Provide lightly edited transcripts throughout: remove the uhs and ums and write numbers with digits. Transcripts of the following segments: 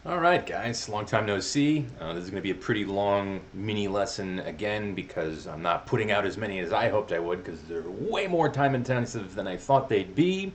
All right, guys, long time no see. This is going to be a pretty long mini lesson again because I'm not putting out as many as I hoped I would because they're way more time intensive than I thought they'd be.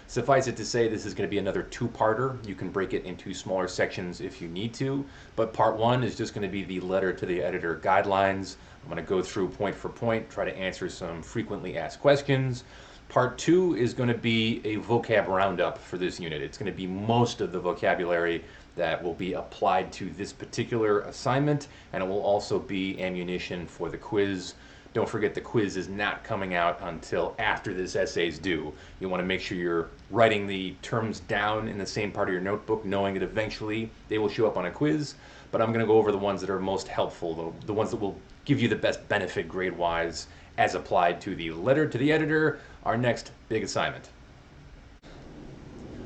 Suffice it to say, this is going to be another two-parter. You can break it into smaller sections if you need to, but part one is just going to be the letter to the editor guidelines. I'm going to go through point for point, try to answer some frequently asked questions. Part two is going to be a vocab roundup for this unit. It's going to be most of the vocabulary that will be applied to this particular assignment, and it will also be ammunition for the quiz. Don't forget the quiz is not coming out until after this essay is due. You want to make sure you're writing the terms down in the same part of your notebook, knowing that eventually they will show up on a quiz, but I'm going to go over the ones that are most helpful, the ones that will give you the best benefit grade-wise as applied to the letter to the editor, our next big assignment.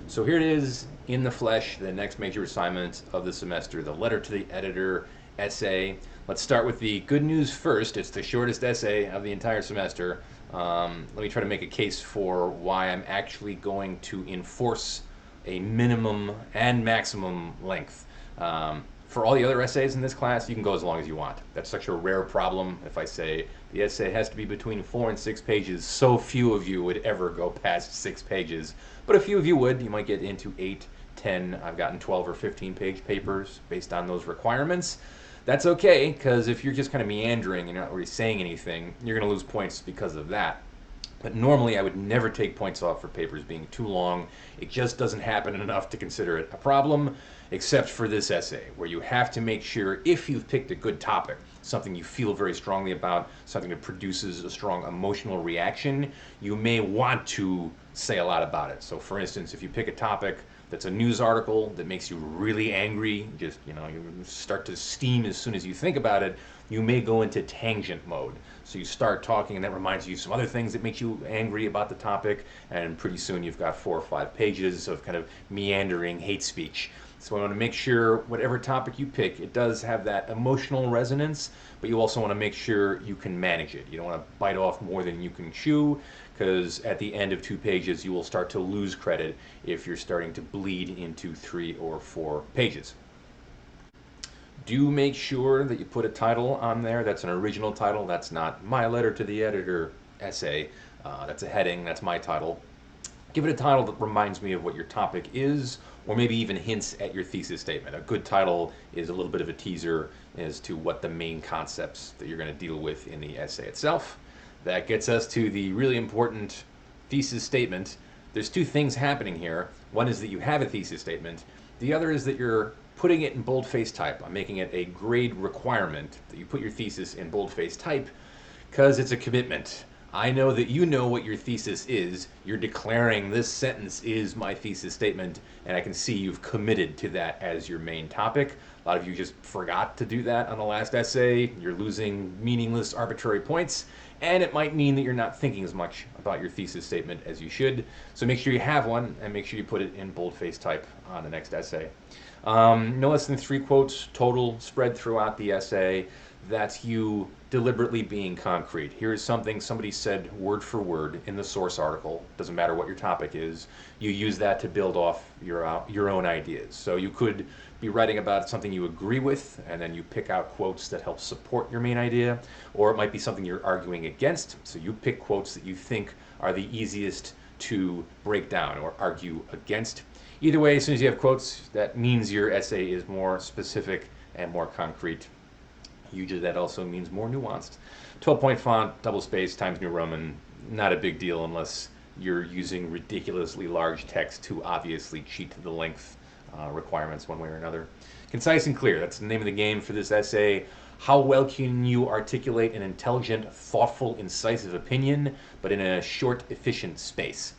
So here it is in the flesh, the next major assignment of the semester, the letter to the editor essay. Let's start with the good news first. It's the shortest essay of the entire semester. Let me try to make a case for why I'm actually going to enforce a minimum and maximum length. For all the other essays in this class, you can go as long as you want. That's such a rare problem. If I say the essay has to be between 4 and 6 pages, so few of you would ever go past 6 pages. But a few of you would. You might get into 8, 10. I've gotten 12 or 15-page papers based on those requirements. That's okay, because if you're just kind of meandering and you're not really saying anything, you're going to lose points because of that. But normally I would never take points off for papers being too long. It just doesn't happen enough to consider it a problem, except for this essay, where you have to make sure if you've picked a good topic, something you feel very strongly about, something that produces a strong emotional reaction, you may want to say a lot about it. So for instance, if you pick a topic that's a news article that makes you really angry, just, you start to steam as soon as you think about it, you may go into tangent mode. So you start talking and that reminds you of some other things that make you angry about the topic, and pretty soon you've got 4 or 5 pages of kind of meandering hate speech. So I want to make sure whatever topic you pick, it does have that emotional resonance, but you also want to make sure you can manage it. You don't want to bite off more than you can chew, because at the end of 2 pages you will start to lose credit if you're starting to bleed into 3 or 4 pages. Do make sure that you put a title on there. That's an original title. That's not my letter to the editor essay. That's a heading. That's my title. Give it a title that reminds me of what your topic is, or maybe even hints at your thesis statement. A good title is a little bit of a teaser as to what the main concepts that you're going to deal with in the essay itself. That gets us to the really important thesis statement. There's 2 things happening here. One is that you have a thesis statement. The other is that you're putting it in boldface type. I'm making it a grade requirement that you put your thesis in boldface type because it's a commitment. I know that you know what your thesis is. You're declaring this sentence is my thesis statement, and I can see you've committed to that as your main topic. A lot of you just forgot to do that on the last essay. You're losing meaningless, arbitrary points, and it might mean that you're not thinking as much about your thesis statement as you should. So make sure you have one, and make sure you put it in boldface type on the next essay. No less than 3 quotes total spread throughout the essay. That's you deliberately being concrete. Here's something somebody said word for word in the source article. Doesn't matter what your topic is. You use that to build off your own ideas. So you could be writing about something you agree with, and then you pick out quotes that help support your main idea. Or it might be something you're arguing against. So you pick quotes that you think are the easiest to break down or argue against. Either way, as soon as you have quotes, that means your essay is more specific and more concrete. Usually that also means more nuanced. 12-point font, double space, Times New Roman, not a big deal unless you're using ridiculously large text to obviously cheat the length requirements one way or another. Concise and clear, that's the name of the game for this essay. How well can you articulate an intelligent, thoughtful, incisive opinion, but in a short, efficient space?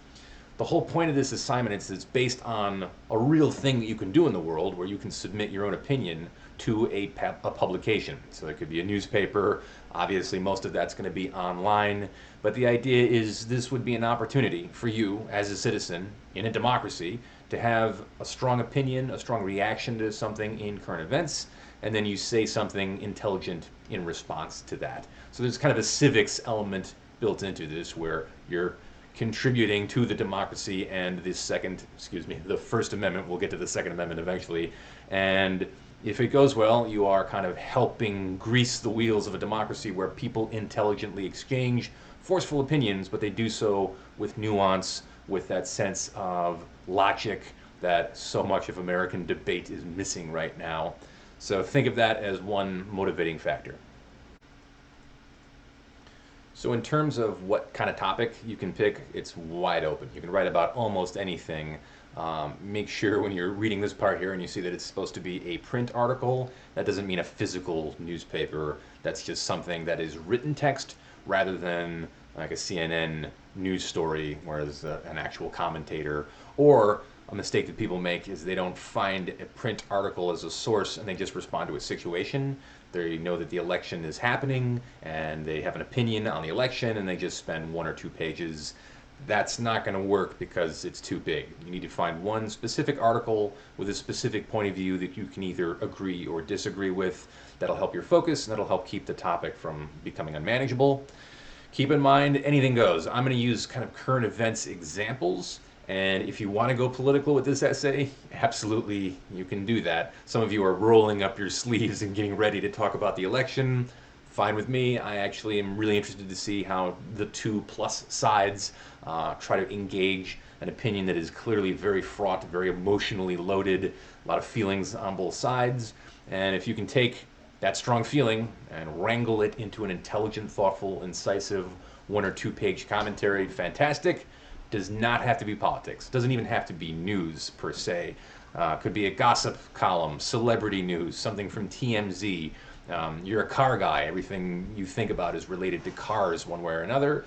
The whole point of this assignment is it's based on a real thing that you can do in the world where you can submit your own opinion to a publication. So it could be a newspaper. Obviously, most of that's going to be online. But the idea is this would be an opportunity for you as a citizen in a democracy to have a strong opinion, a strong reaction to something in current events, and then you say something intelligent in response to that. So there's kind of a civics element built into this where you're contributing to the democracy and the First Amendment. We'll get to the Second Amendment eventually. And if it goes well, you are kind of helping grease the wheels of a democracy where people intelligently exchange forceful opinions, but they do so with nuance, with that sense of logic that so much of American debate is missing right now. So think of that as one motivating factor. So in terms of what kind of topic you can pick, it's wide open. You can write about almost anything. Make sure when you're reading this part here and you see that it's supposed to be a print article, that doesn't mean a physical newspaper. That's just something that is written text rather than like a CNN news story, whereas an actual commentator. Or a mistake that people make is they don't find a print article as a source and they just respond to a situation. They know that the election is happening and they have an opinion on the election and they just spend 1 or 2 pages. That's not going to work because it's too big. You need to find one specific article with a specific point of view that you can either agree or disagree with. That'll help your focus and that'll help keep the topic from becoming unmanageable. Keep in mind, anything goes. I'm going to use kind of current events examples. And if you want to go political with this essay, absolutely you can do that. Some of you are rolling up your sleeves and getting ready to talk about the election. Fine with me. I actually am really interested to see how the two plus sides try to engage an opinion that is clearly very fraught, very emotionally loaded, a lot of feelings on both sides. And if you can take that strong feeling and wrangle it into an intelligent, thoughtful, incisive 1 or 2 page commentary, fantastic. Does not have to be politics. Doesn't even have to be news per se. Could be a gossip column, celebrity news, something from TMZ. You're a car guy. Everything you think about is related to cars one way or another.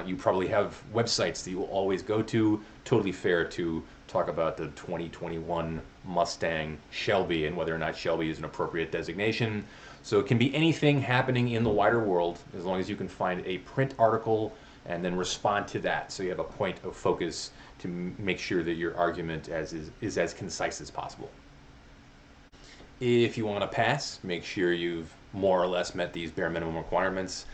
You probably have websites that you will always go to. Totally fair to talk about the 2021 Mustang Shelby and whether or not Shelby is an appropriate designation. So it can be anything happening in the wider world as long as you can find a print article and then respond to that so you have a point of focus to make sure that your argument is as concise as possible. If you want to pass, make sure you've more or less met these bare minimum requirements.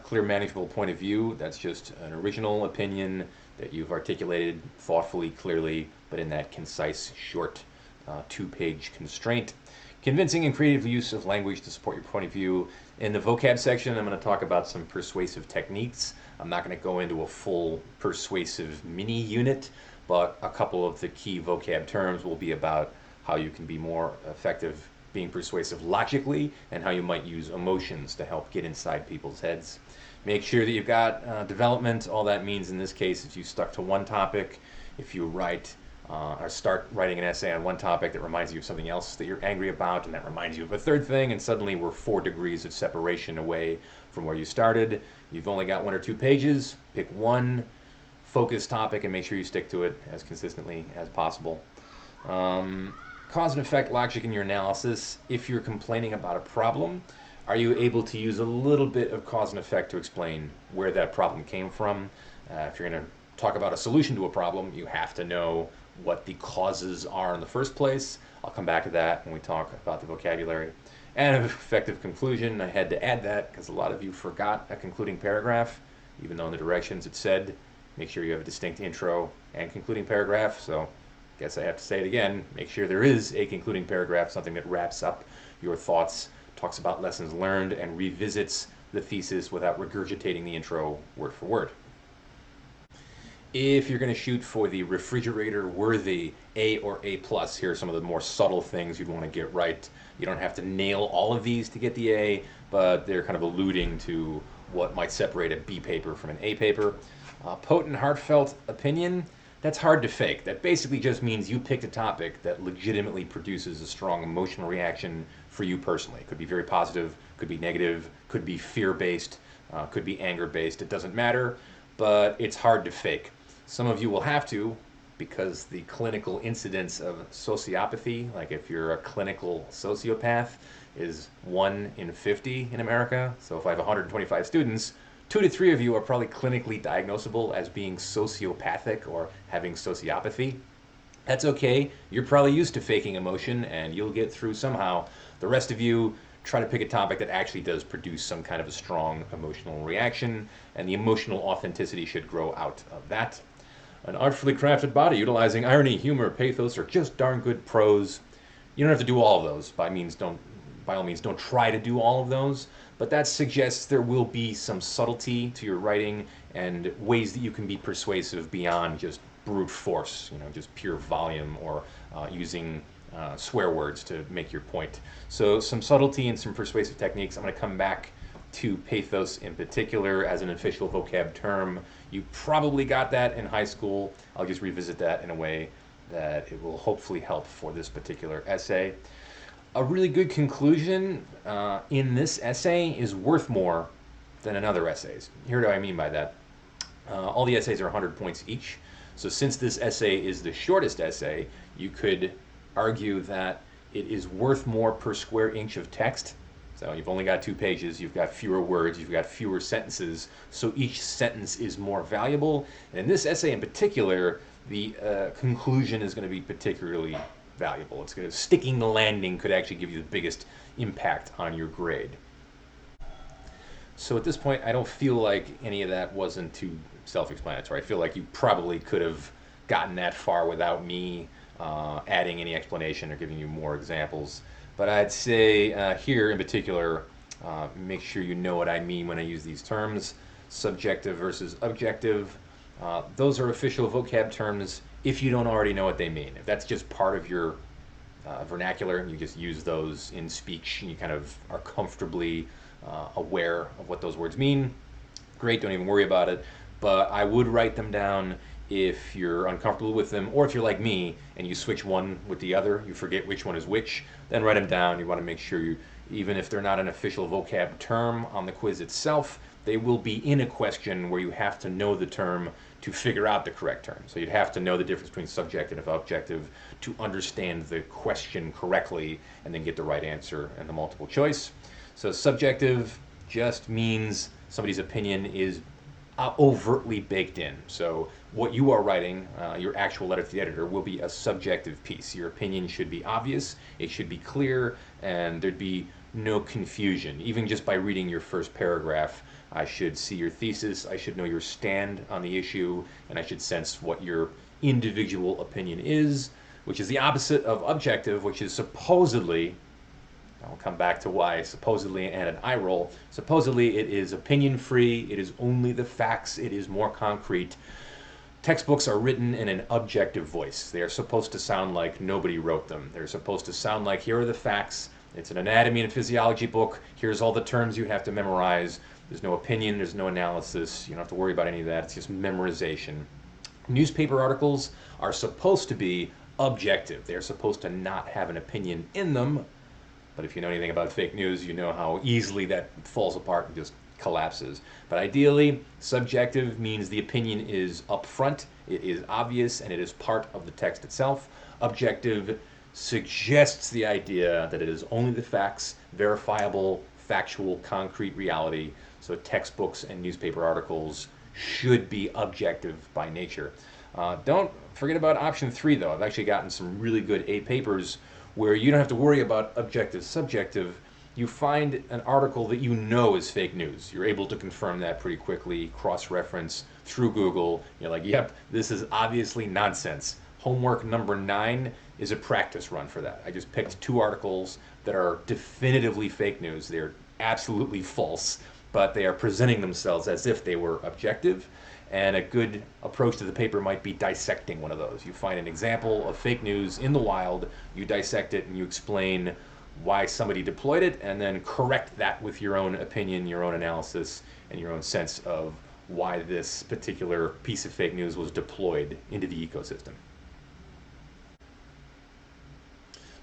Clear, manageable point of view, that's just an original opinion that you've articulated thoughtfully, clearly, but in that concise, short 2-page constraint. Convincing and creative use of language to support your point of view. In the vocab section, I'm going to talk about some persuasive techniques. I'm not going to go into a full persuasive mini unit, but a couple of the key vocab terms will be about how you can be more effective being persuasive logically and how you might use emotions to help get inside people's heads. Make sure that you've got development. All that means in this case is you stuck to one topic. If you write or start writing an essay on one topic that reminds you of something else that you're angry about, and that reminds you of a third thing, and suddenly we're 4 degrees of separation away from where you started. You've only got 1 or 2 pages. Pick one focused topic and make sure you stick to it as consistently as possible. Cause and effect logic in your analysis. If you're complaining about a problem, are you able to use a little bit of cause and effect to explain where that problem came from? If you're going to talk about a solution to a problem, you have to know what the causes are in the first place. I'll come back to that when we talk about the vocabulary. And an effective conclusion, I had to add that because a lot of you forgot a concluding paragraph, even though in the directions it said, make sure you have a distinct intro and concluding paragraph. So I guess I have to say it again, make sure there is a concluding paragraph, something that wraps up your thoughts, talks about lessons learned, and revisits the thesis without regurgitating the intro word for word. If you're going to shoot for the refrigerator-worthy A or A+, here are some of the more subtle things you'd want to get right. You don't have to nail all of these to get the A, but they're kind of alluding to what might separate a B paper from an A paper. Potent, heartfelt opinion, that's hard to fake. That basically just means you picked a topic that legitimately produces a strong emotional reaction for you personally. It could be very positive, could be negative, could be fear-based, could be anger-based. It doesn't matter, but it's hard to fake. Some of you will have to, because the clinical incidence of sociopathy, like if you're a clinical sociopath, is 1 in 50 in America. So if I have 125 students, 2 to 3 of you are probably clinically diagnosable as being sociopathic or having sociopathy. That's okay. You're probably used to faking emotion and you'll get through somehow. The rest of you, try to pick a topic that actually does produce some kind of a strong emotional reaction, and the emotional authenticity should grow out of that. An artfully crafted body utilizing irony, humor, pathos, or just darn good prose. You don't have to do all of those. By all means, don't try to do all of those, but that suggests there will be some subtlety to your writing and ways that you can be persuasive beyond just brute force, just pure volume or using swear words to make your point. So some subtlety and some persuasive techniques. I'm going to come back to pathos in particular as an official vocab term. You probably got that in high school. I'll just revisit that in a way that it will hopefully help for this particular essay. A really good conclusion in this essay is worth more than in other essays. Here what do I mean by that? All the essays are 100 points each. So since this essay is the shortest essay, you could argue that it is worth more per square inch of text. So you've only got 2 pages, you've got fewer words, you've got fewer sentences, so each sentence is more valuable. And in this essay in particular, the conclusion is going to be particularly valuable. Sticking the landing could actually give you the biggest impact on your grade. So at this point, I don't feel like any of that wasn't too self-explanatory. I feel like you probably could have gotten that far without me adding any explanation or giving you more examples. But I'd say here in particular, make sure you know what I mean when I use these terms. Subjective versus objective. Those are official vocab terms if you don't already know what they mean. If that's just part of your vernacular and you just use those in speech and you kind of are comfortably aware of what those words mean, great, don't even worry about it. But I would write them down if you're uncomfortable with them, or if you're like me and you switch one with the other, you forget which one is which, then write them down. You want to make sure even if they're not an official vocab term on the quiz itself, they will be in a question where you have to know the term to figure out the correct term. So you'd have to know the difference between subjective and objective to understand the question correctly and then get the right answer in the multiple choice. So subjective just means somebody's opinion is overtly baked in. So what you are writing, your actual letter to the editor, will be a subjective piece. Your opinion should be obvious, it should be clear, and there'd be no confusion. Even just by reading your first paragraph, I should see your thesis, I should know your stand on the issue, and I should sense what your individual opinion is, which is the opposite of objective, which is supposedly, I'll come back to why supposedly and an eye roll. Supposedly it is opinion free, it is only the facts, it is more concrete. Textbooks are written in an objective voice. They are supposed to sound like nobody wrote them. They're supposed to sound like, here are the facts, it's an anatomy and physiology book, here's all the terms you have to memorize. There's no opinion, there's no analysis, you don't have to worry about any of that, it's just memorization. Newspaper articles are supposed to be objective. They're supposed to not have an opinion in them. But if you know anything about fake news, you know how easily that falls apart and just collapses. But ideally, subjective means the opinion is upfront, it is obvious, and it is part of the text itself. Objective suggests the idea that it is only the facts, verifiable, factual, concrete reality. So textbooks and newspaper articles should be objective by nature. Don't forget about option 3, though. I've actually gotten some really good A papers where you don't have to worry about objective, subjective. You find an article that you know is fake news. You're able to confirm that pretty quickly, cross-reference through Google. You're like, yep, this is obviously nonsense. Homework number 9 is a practice run for that. I just picked 2 articles that are definitively fake news. They're absolutely false, but they are presenting themselves as if they were objective. And a good approach to the paper might be dissecting one of those. You find an example of fake news in the wild, you dissect it, and you explain why somebody deployed it, and then correct that with your own opinion, your own analysis, and your own sense of why this particular piece of fake news was deployed into the ecosystem.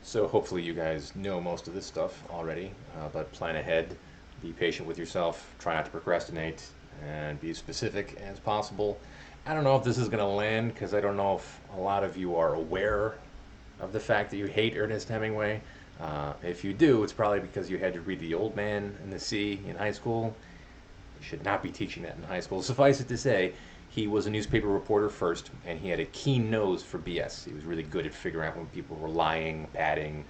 So hopefully you guys know most of this stuff already, but plan ahead, be patient with yourself, try not to procrastinate, and be as specific as possible. I don't know if this is going to land because I don't know if a lot of you are aware of the fact that you hate Ernest Hemingway. If you do, it's probably because you had to read The Old Man and the Sea in high school. You should not be teaching that in high school. Suffice it to say, he was a newspaper reporter first, and he had a keen nose for BS. He was really good at figuring out when people were lying, padding,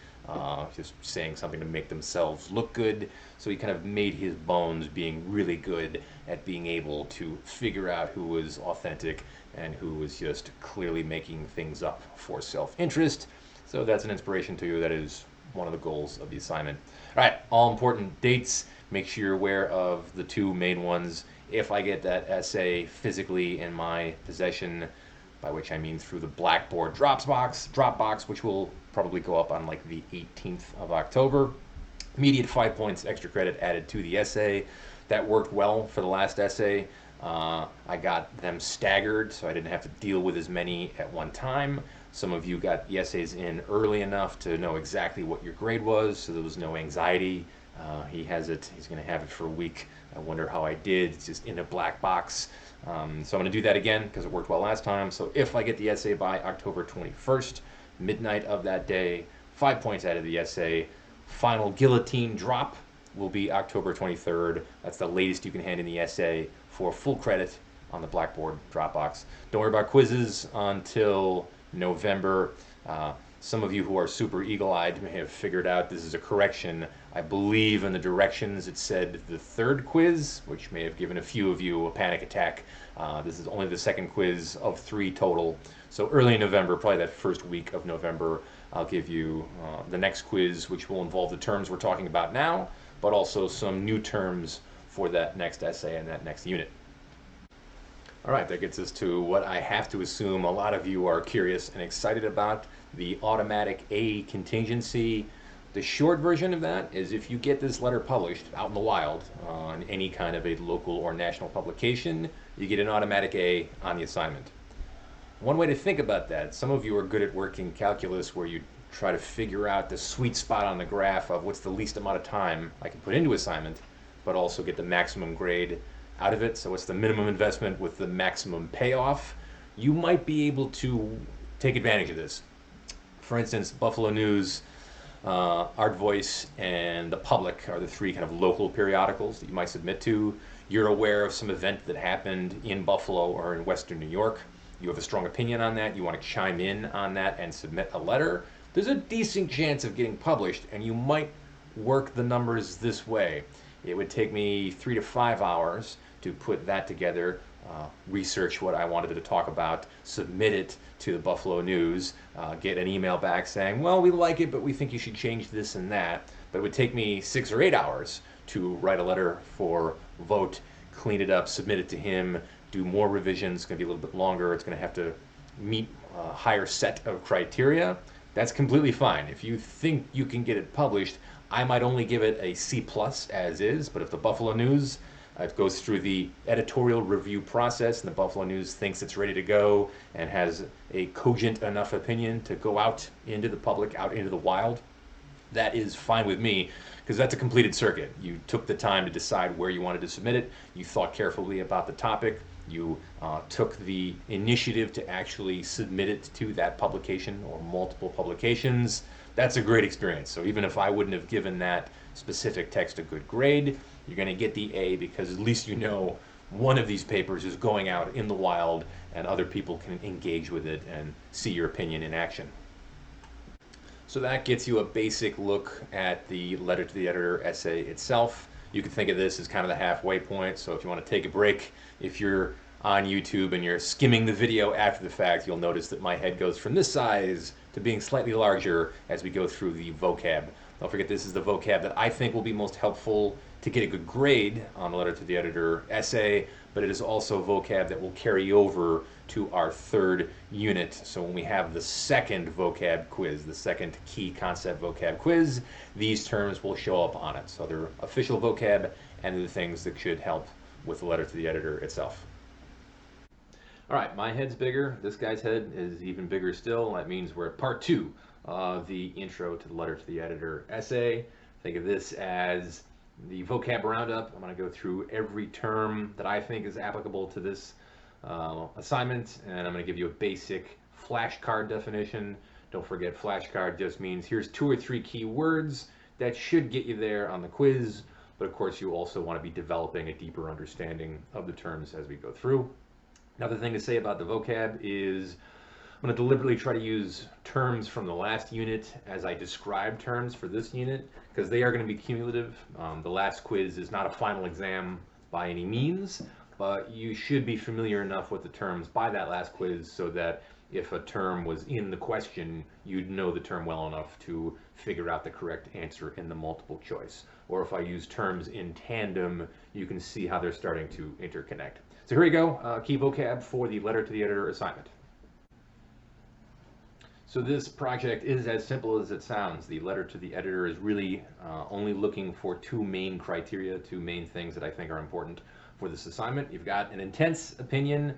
just saying something to make themselves look good. So he kind of made his bones being really good at being able to figure out who was authentic and who was just clearly making things up for self-interest. So that's an inspiration to you. That is one of the goals of the assignment. All right, all important dates. Make sure you're aware of the two main ones. If I get that essay physically in my possession, by which I mean through the Blackboard Dropbox, which will probably go up on like the 18th of October. Immediate 5 points extra credit added to the essay. That worked well for the last essay. I got them staggered, so I didn't have to deal with as many at one time. Some of you got the essays in early enough to know exactly what your grade was, so there was no anxiety. He has it. He's going to have it for a week. I wonder how I did. It's just in a black box. So I'm going to do that again because it worked well last time. So if I get the essay by October 21st, midnight of that day, 5 points out of the essay. Final guillotine drop will be October 23rd. That's the latest you can hand in the essay for full credit on the Blackboard Dropbox. Don't worry about quizzes until November. Some of you who are super eagle-eyed may have figured out this is a correction. I believe in the directions it said the third quiz, which may have given a few of you a panic attack. This is only the second quiz of 3 total. So early in November, probably that first week of November, I'll give you the next quiz, which will involve the terms we're talking about now, but also some new terms for that next essay and that next unit. All right, that gets us to what I have to assume a lot of you are curious and excited about, the automatic A contingency. The short version of that is if you get this letter published out in the wild on any kind of a local or national publication, you get an automatic A on the assignment. One way to think about that, some of you are good at working calculus where you try to figure out the sweet spot on the graph of what's the least amount of time I can put into assignment, but also get the maximum grade out of it. So what's the minimum investment with the maximum payoff? You might be able to take advantage of this. For instance, Buffalo News, Art Voice, and The Public are the 3 kind of local periodicals that you might submit to. You're aware of some event that happened in Buffalo or in Western New York. You have a strong opinion on that. You want to chime in on that and submit a letter. There's a decent chance of getting published, and you might work the numbers this way. It would take me 3 to 5 hours to put that together, research what I wanted to talk about, submit it to the Buffalo News, get an email back saying, well, we like it, but we think you should change this and that. But it would take me 6 or 8 hours to write a letter for vote, clean it up, submit it to him, do more revisions. It's going to be a little bit longer. It's going to have to meet a higher set of criteria. That's completely fine. If you think you can get it published, I might only give it a C+ as is, but if the Buffalo News it goes through the editorial review process and the Buffalo News thinks it's ready to go and has a cogent enough opinion to go out into the public, out into the wild, that is fine with me because that's a completed circuit. You took the time to decide where you wanted to submit it. You thought carefully about the topic. You took the initiative to actually submit it to that publication or multiple publications. That's a great experience. So even if I wouldn't have given that specific text a good grade, you're going to get the A because at least you know one of these papers is going out in the wild and other people can engage with it and see your opinion in action. So that gets you a basic look at the letter to the editor essay itself. You can think of this as kind of the halfway point. So if you want to take a break, if you're on YouTube and you're skimming the video after the fact, you'll notice that my head goes from this size to being slightly larger as we go through the vocab. Don't forget this is the vocab that I think will be most helpful to get a good grade on the letter to the editor essay, but it is also vocab that will carry over to our 3rd unit. So when we have the 2nd vocab quiz, the 2nd key concept vocab quiz, these terms will show up on it. So they're official vocab and the things that should help with the letter to the editor itself. All right, my head's bigger. This guy's head is even bigger still. That means we're at part 2 of the intro to the letter to the editor essay. Think of this as the vocab roundup. I'm going to go through every term that I think is applicable to this assignment, and I'm going to give you a basic flashcard definition. Don't forget, flashcard just means here's 2 or 3 key words that should get you there on the quiz, but of course you also want to be developing a deeper understanding of the terms as we go through. Another thing to say about the vocab is going to deliberately try to use terms from the last unit as I describe terms for this unit, because they are going to be cumulative. The last quiz is not a final exam by any means, but you should be familiar enough with the terms by that last quiz so that if a term was in the question, you'd know the term well enough to figure out the correct answer in the multiple choice. Or if I use terms in tandem, you can see how they're starting to interconnect. So here we go, key vocab for the letter to the editor assignment. So this project is as simple as it sounds. The letter to the editor is really only looking for two main criteria, two main things that I think are important for this assignment. You've got an intense opinion.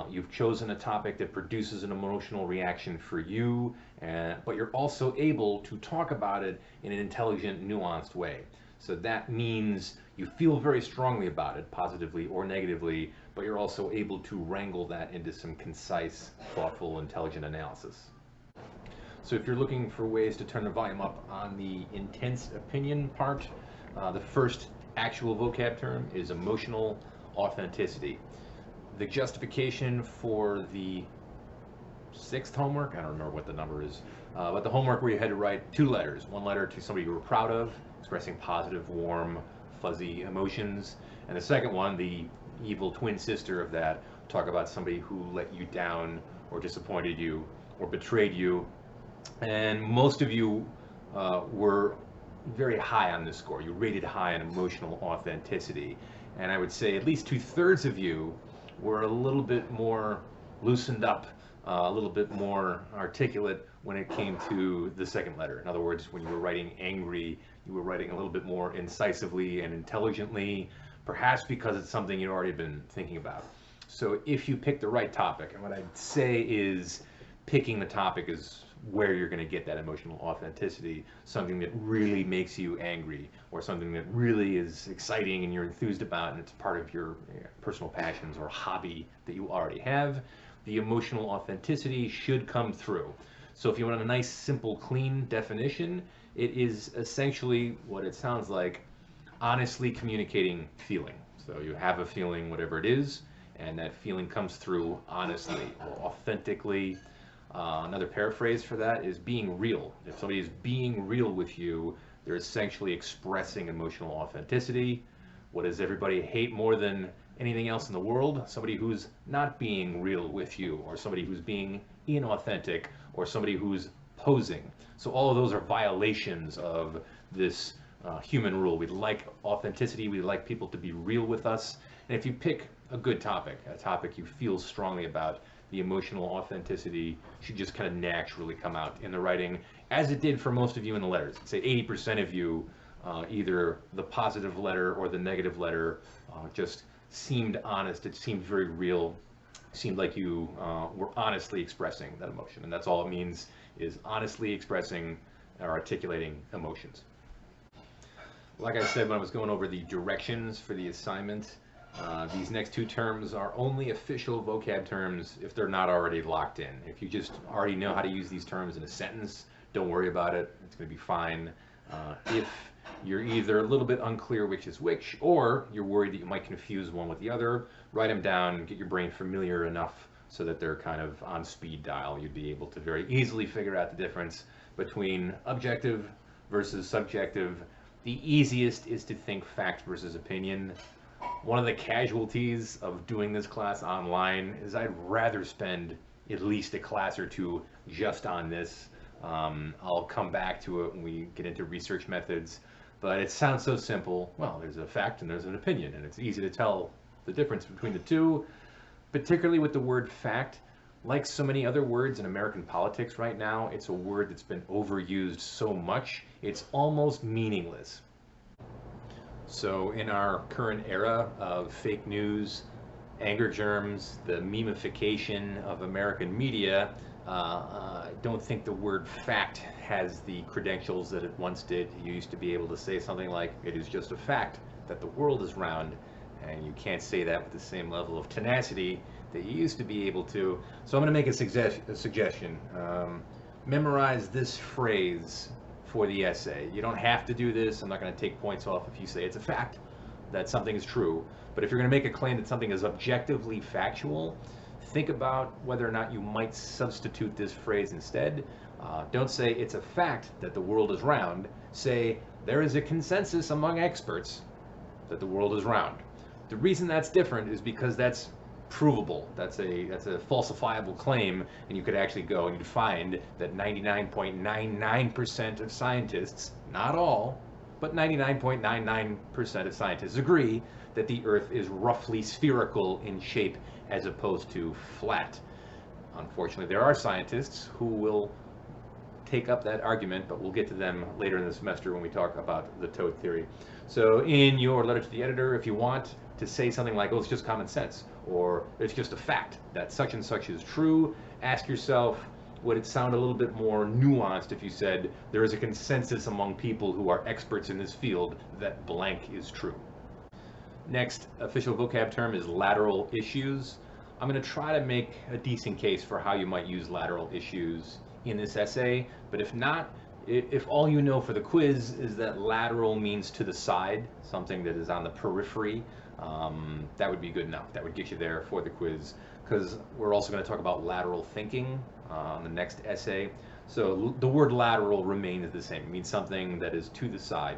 You've chosen a topic that produces an emotional reaction for you, but you're also able to talk about it in an intelligent, nuanced way. So that means you feel very strongly about it, positively or negatively, but you're also able to wrangle that into some concise, thoughtful, intelligent analysis. So if you're looking for ways to turn the volume up on the intense opinion part, the first actual vocab term is emotional authenticity. The justification for the sixth homework, I don't remember what the number is, but the homework where you had to write two letters. One letter to somebody you were proud of, expressing positive, warm, fuzzy emotions. And the second one, the evil twin sister of that, talk about somebody who let you down or disappointed you or betrayed you. And most of you were very high on this score. You rated high on emotional authenticity. And I would say at least 2/3 of you were a little bit more loosened up, a little bit more articulate when it came to the second letter. In other words, when you were writing angry, you were writing a little bit more incisively and intelligently, perhaps because it's something you'd already been thinking about. So if you pick the right topic, and what I'd say is picking the topic is where you're going to get that emotional authenticity, something that really makes you angry or something that really is exciting and you're enthused about and it's part of your personal passions or hobby that you already have, the emotional authenticity should come through. So if you want a nice, simple, clean definition, it is essentially what it sounds like, honestly communicating feeling. So you have a feeling, whatever it is, and that feeling comes through honestly or authentically. Another paraphrase for that is being real. If somebody is being real with you, they're essentially expressing emotional authenticity. What does everybody hate more than anything else in the world? Somebody who's not being real with you, or somebody who's being inauthentic, or somebody who's posing. So all of those are violations of this human rule. We like authenticity. We like people to be real with us. And if you pick a good topic, a topic you feel strongly about, the emotional authenticity should just kind of naturally come out in the writing, as it did for most of you in the letters. I'd say 80% of you, either the positive letter or the negative letter, just seemed honest. It seemed very real. It seemed like you were honestly expressing that emotion. And that's all it means, is honestly expressing or articulating emotions. Like I said when I was going over the directions for the assignment, these next two terms are only official vocab terms if they're not already locked in. If you just already know how to use these terms in a sentence, don't worry about it. It's going to be fine. If you're either a little bit unclear which is which, or you're worried that you might confuse one with the other, write them down, get your brain familiar enough so that they're kind of on speed dial. You'd be able to very easily figure out the difference between objective versus subjective. The easiest is to think fact versus opinion. One of the casualties of doing this class online is I'd rather spend at least a class or two just on this. I'll come back to it when we get into research methods, but it sounds so simple. Well, there's a fact and there's an opinion, and it's easy to tell the difference between the two, particularly with the word fact. Like so many other words in American politics right now, it's a word that's been overused so much, it's almost meaningless. So in our current era of fake news, anger germs, the memification of American media, I don't think the word fact has the credentials that it once did. You used to be able to say something like, it is just a fact that the world is round, and you can't say that with the same level of tenacity that you used to be able to. So I'm going to make a suggestion. Memorize this phrase for the essay. You don't have to do this. I'm not going to take points off if you say it's a fact that something is true. But if you're going to make a claim that something is objectively factual, Think about whether or not you might substitute this phrase instead. Don't say it's a fact that the world is round. Say there is a consensus among experts that the world is round. The reason that's different is because that's provable. That's a falsifiable claim, and you could actually go and you'd find that 99.99% of scientists, not all, but 99.99% of scientists agree that the Earth is roughly spherical in shape as opposed to flat. Unfortunately, there are scientists who will take up that argument, but we'll get to them later in the semester when we talk about the toad theory. So in your letter to the editor, if you want to say something like, oh, it's just common sense, or it's just a fact that such and such is true, ask yourself, would it sound a little bit more nuanced if you said there is a consensus among people who are experts in this field that blank is true. Next official vocab term is lateral issues. I'm going to try to make a decent case for how you might use lateral issues in this essay, but if not, if all you know for the quiz is that lateral means to the side, something that is on the periphery, that would be good enough. That would get you there for the quiz, because we're also going to talk about lateral thinking on the next essay. So the word lateral remains the same. It means something that is to the side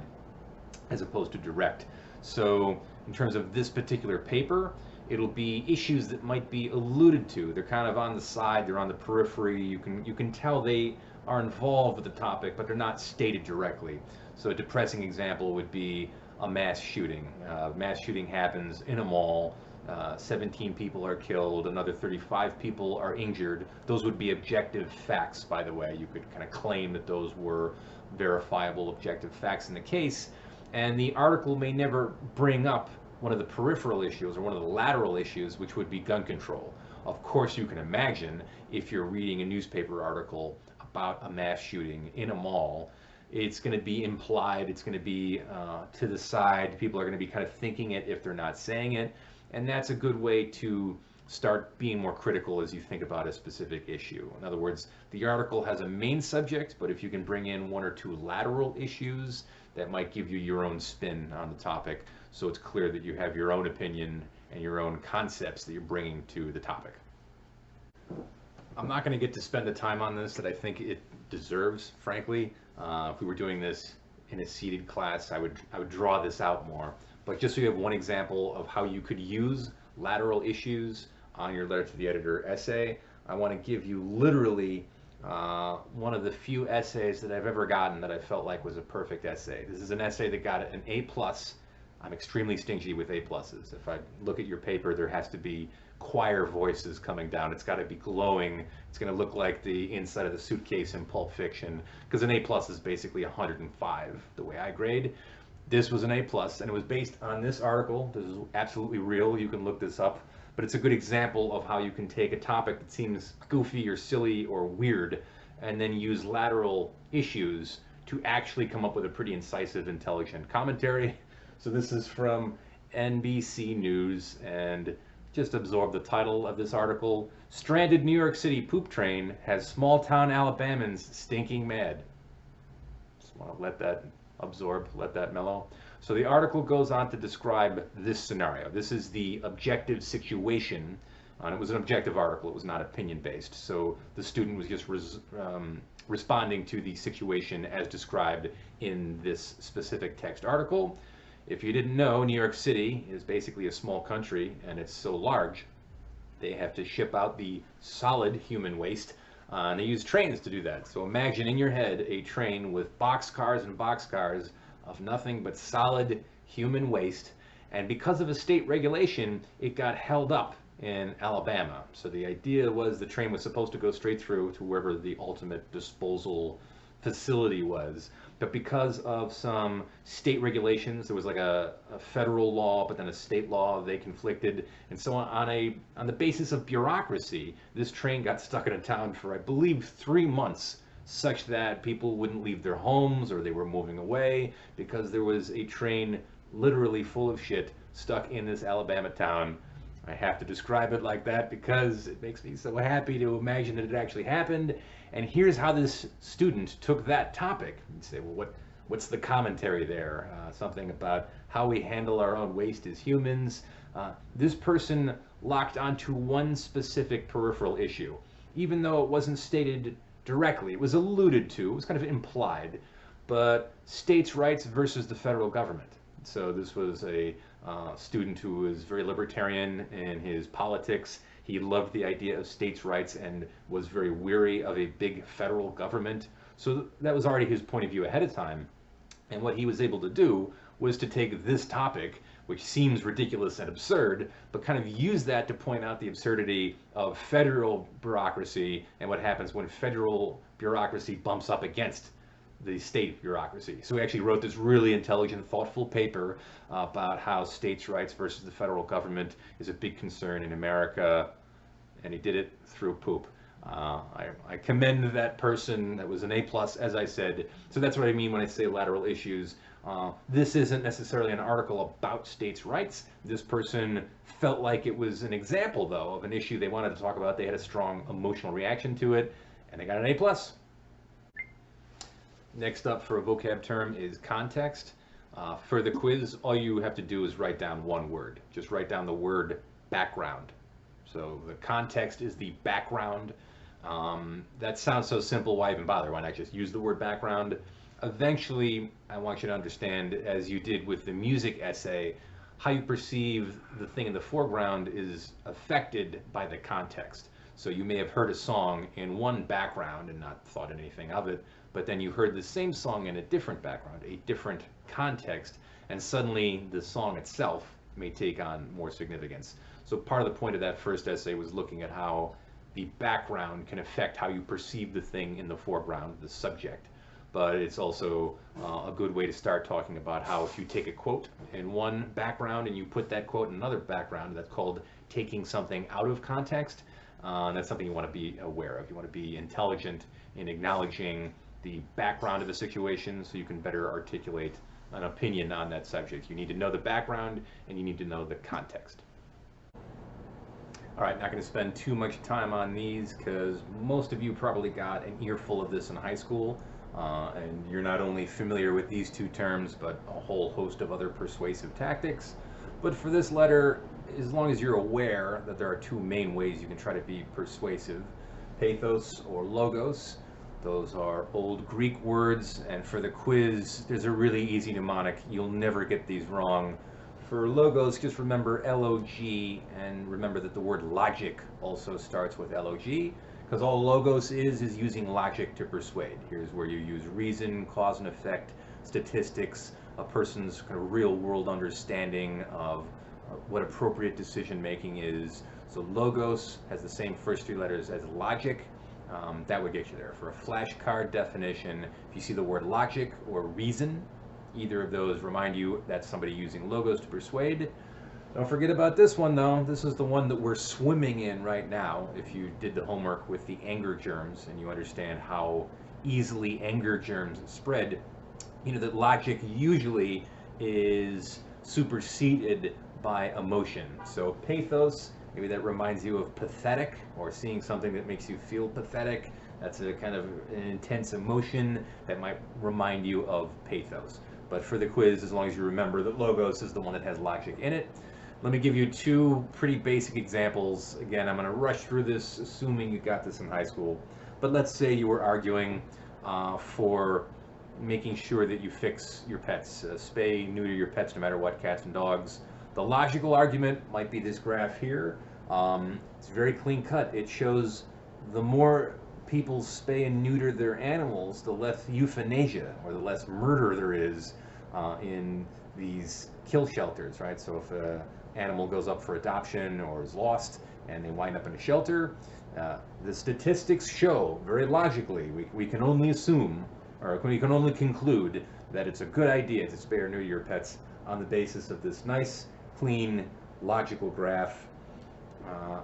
as opposed to direct. So in terms of this particular paper, it'll be issues that might be alluded to. They're kind of on the side, they're on the periphery. You can tell they are involved with the topic, but they're not stated directly. So a depressing example would be a mass shooting. Mass shooting happens in a mall. 17 people are killed, another 35 people are injured. Those would be objective facts, by the way. You could kind of claim that those were verifiable objective facts in the case. And the article may never bring up one of the peripheral issues or one of the lateral issues, which would be gun control. Of course, you can imagine if you're reading a newspaper article about a mass shooting in a mall, it's going to be implied, it's going to be to the side. People are going to be kind of thinking it if they're not saying it. And that's a good way to start being more critical as you think about a specific issue. In other words, the article has a main subject, but if you can bring in one or two lateral issues, that might give you your own spin on the topic, so it's clear that you have your own opinion and your own concepts that you're bringing to the topic. I'm not going to get to spend the time on this that I think it deserves, frankly. If we were doing this in a seated class, I would draw this out more. But just so you have one example of how you could use lateral issues on your letter to the editor essay, I want to give you literally one of the few essays that I've ever gotten that I felt like was a perfect essay. This is an essay that got an A+. I'm extremely stingy with A+. If I look at your paper, there has to be choir voices coming down. It's got to be glowing. It's going to look like the inside of the suitcase in Pulp Fiction, because an A+ is basically 105, the way I grade. This was an A+, and it was based on this article. This is absolutely real. You can look this up. But it's a good example of how you can take a topic that seems goofy or silly or weird and then use lateral issues to actually come up with a pretty incisive, intelligent commentary. So this is from NBC News, and just absorb the title of this article. Stranded New York City poop train has small-town Alabamans stinking mad. Just want to let that absorb, let that mellow. So the article goes on to describe this scenario. This is the objective situation, and it was an objective article. It was not opinion-based. So the student was just responding to the situation as described in this specific text article. If you didn't know, New York City is basically a small country, and it's so large, they have to ship out the solid human waste, and they use trains to do that. So imagine in your head a train with boxcars and boxcars of nothing but solid human waste, and because of a state regulation, it got held up in Alabama. So the idea was the train was supposed to go straight through to wherever the ultimate disposal facility was, but because of some state regulations, there was like a federal law, but then a state law, they conflicted, and so on the basis of bureaucracy, this train got stuck in a town for, I believe, 3 months, such that people wouldn't leave their homes or they were moving away because there was a train literally full of shit stuck in this Alabama town. I have to describe it like that because it makes me so happy to imagine that it actually happened. And here's how this student took that topic. You'd say, well, What's the commentary there? Something about how we handle our own waste as humans. This person locked onto one specific peripheral issue, even though it wasn't stated directly. It was alluded to, it was kind of implied, but states' rights versus the federal government. So this was a student who was very libertarian in his politics. He loved the idea of states' rights and was very weary of a big federal government. So that was already his point of view ahead of time. And what he was able to do was to take this topic, which seems ridiculous and absurd, but kind of use that to point out the absurdity of federal bureaucracy and what happens when federal bureaucracy bumps up against the state bureaucracy. So he actually wrote this really intelligent, thoughtful paper about how states' rights versus the federal government is a big concern in America, and he did it through poop. I commend that person. That was an A+, as I said. So that's what I mean when I say lateral issues. This isn't necessarily an article about states' rights. This person felt like it was an example, though, of an issue they wanted to talk about. They had a strong emotional reaction to it, and they got an A+. Next up for a vocab term is context. For the quiz, all you have to do is write down one word. Just write down the word background. So the context is the background. That sounds so simple, why even bother? Why not just use the word background? Eventually, I want you to understand, as you did with the music essay, how you perceive the thing in the foreground is affected by the context. So you may have heard a song in one background and not thought anything of it, but then you heard the same song in a different background, a different context, and suddenly the song itself may take on more significance. So part of the point of that first essay was looking at how the background can affect how you perceive the thing in the foreground, the subject. But it's also a good way to start talking about how if you take a quote in one background and you put that quote in another background, that's called taking something out of context. That's something you want to be aware of. You want to be intelligent in acknowledging the background of a situation so you can better articulate an opinion on that subject. You need to know the background and you need to know the context. All right, not going to spend too much time on these because most of you probably got an earful of this in high school, and you're not only familiar with these two terms, but a whole host of other persuasive tactics. But for this letter, as long as you're aware that there are two main ways you can try to be persuasive, pathos or logos. Those are old Greek words, and for the quiz, there's a really easy mnemonic. You'll never get these wrong. For logos, just remember L-O-G, and remember that the word logic also starts with L-O-G, because all logos is using logic to persuade. Here's where you use reason, cause and effect, statistics, a person's kind of real world understanding of what appropriate decision making is. So logos has the same first three letters as logic. That would get you there. For a flashcard definition, if you see the word logic or reason, either of those remind you that's somebody using logos to persuade. Don't forget about this one, though. This is the one that we're swimming in right now. If you did the homework with the anger germs and you understand how easily anger germs spread, you know that logic usually is superseded by emotion. So pathos, maybe that reminds you of pathetic, or seeing something that makes you feel pathetic. That's a kind of an intense emotion that might remind you of pathos. But for the quiz, as long as you remember that logos is the one that has logic in it. Let me give you two pretty basic examples. Again, I'm going to rush through this, assuming you got this in high school. But let's say you were arguing for making sure that you fix your pets, spay, neuter your pets, no matter what, cats and dogs. The logical argument might be this graph here. It's very clean cut. It shows the more people spay and neuter their animals, the less euthanasia, or the less murder there is in these kill shelters, right? So if an animal goes up for adoption or is lost and they wind up in a shelter, the statistics show very logically, we can only assume, or we can only conclude that it's a good idea to spay or neuter your pets on the basis of this nice, clean, logical graph.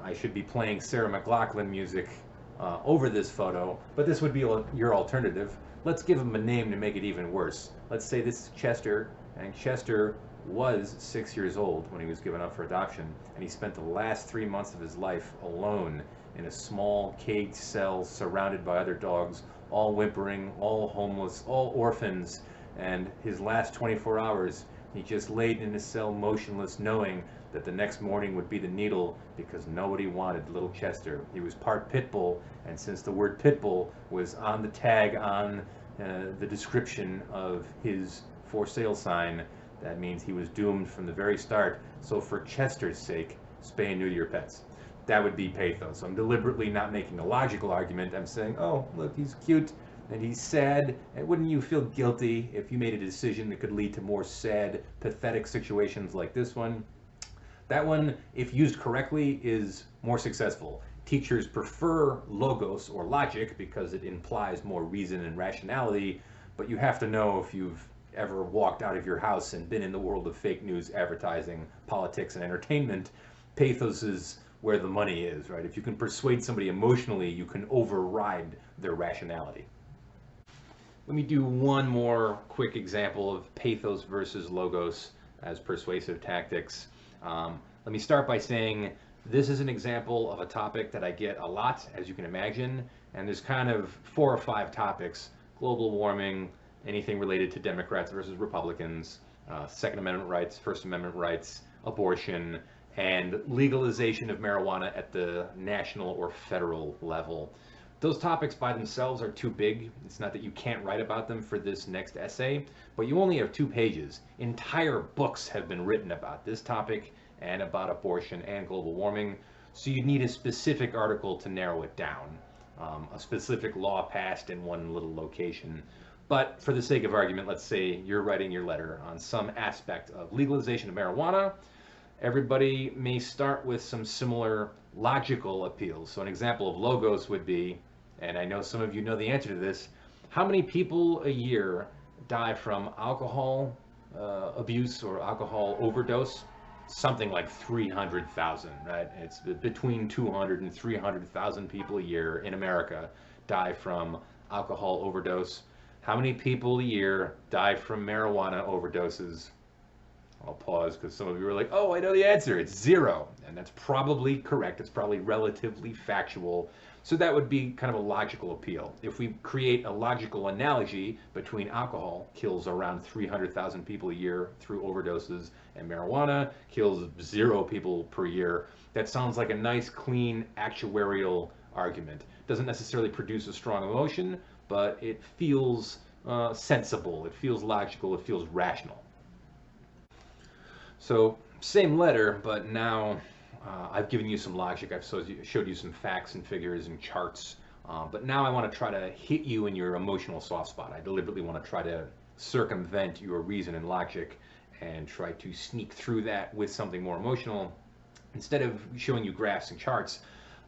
I should be playing Sarah McLachlan music over this photo, but this would be your alternative. Let's give him a name to make it even worse. Let's say this is Chester, and Chester was 6 years old when he was given up for adoption, and he spent the last 3 months of his life alone in a small caged cell surrounded by other dogs, all whimpering, all homeless, all orphans, and his last 24 hours, he just laid in his cell motionless, knowing that the next morning would be the needle because nobody wanted little Chester. He was part pit bull, and since the word pit bull was on the tag on the description of his for sale sign, that means he was doomed from the very start. So for Chester's sake, spay and neuter your pets. That would be pathos. I'm deliberately not making a logical argument. I'm saying, oh, look, he's cute and he's sad. And wouldn't you feel guilty if you made a decision that could lead to more sad, pathetic situations like this one? That one, if used correctly, is more successful. Teachers prefer logos or logic because it implies more reason and rationality, but you have to know if you've ever walked out of your house and been in the world of fake news, advertising, politics, and entertainment. Pathos is where the money is, right? If you can persuade somebody emotionally, you can override their rationality. Let me do one more quick example of pathos versus logos as persuasive tactics. Let me start by saying this is an example of a topic that I get a lot, as you can imagine, and there's kind of 4 or 5 topics: global warming, anything related to Democrats versus Republicans, Second Amendment rights, First Amendment rights, abortion, and legalization of marijuana at the national or federal level. Those topics by themselves are too big. It's not that you can't write about them for this next essay, but you only have 2 pages. Entire books have been written about this topic and about abortion and global warming, so you need a specific article to narrow it down, a specific law passed in one little location. But for the sake of argument, let's say you're writing your letter on some aspect of legalization of marijuana. Everybody may start with some similar logical appeals. So an example of logos would be, and I know some of you know the answer to this, how many people a year die from alcohol abuse or alcohol overdose? Something like 300,000, right? It's between 200 and 300,000 people a year in America die from alcohol overdose. How many people a year die from marijuana overdoses? I'll pause because some of you are like, oh, I know the answer. It's 0. And that's probably correct. It's probably relatively factual. So that would be kind of a logical appeal. If we create a logical analogy between alcohol kills around 300,000 people a year through overdoses and marijuana kills 0 people per year, that sounds like a nice, clean, actuarial argument. Doesn't necessarily produce a strong emotion, but it feels sensible, it feels logical, it feels rational. So same letter, but now I've given you some logic, I've showed you some facts and figures and charts, but now I want to try to hit you in your emotional soft spot. I deliberately want to try to circumvent your reason and logic and try to sneak through that with something more emotional. Instead of showing you graphs and charts,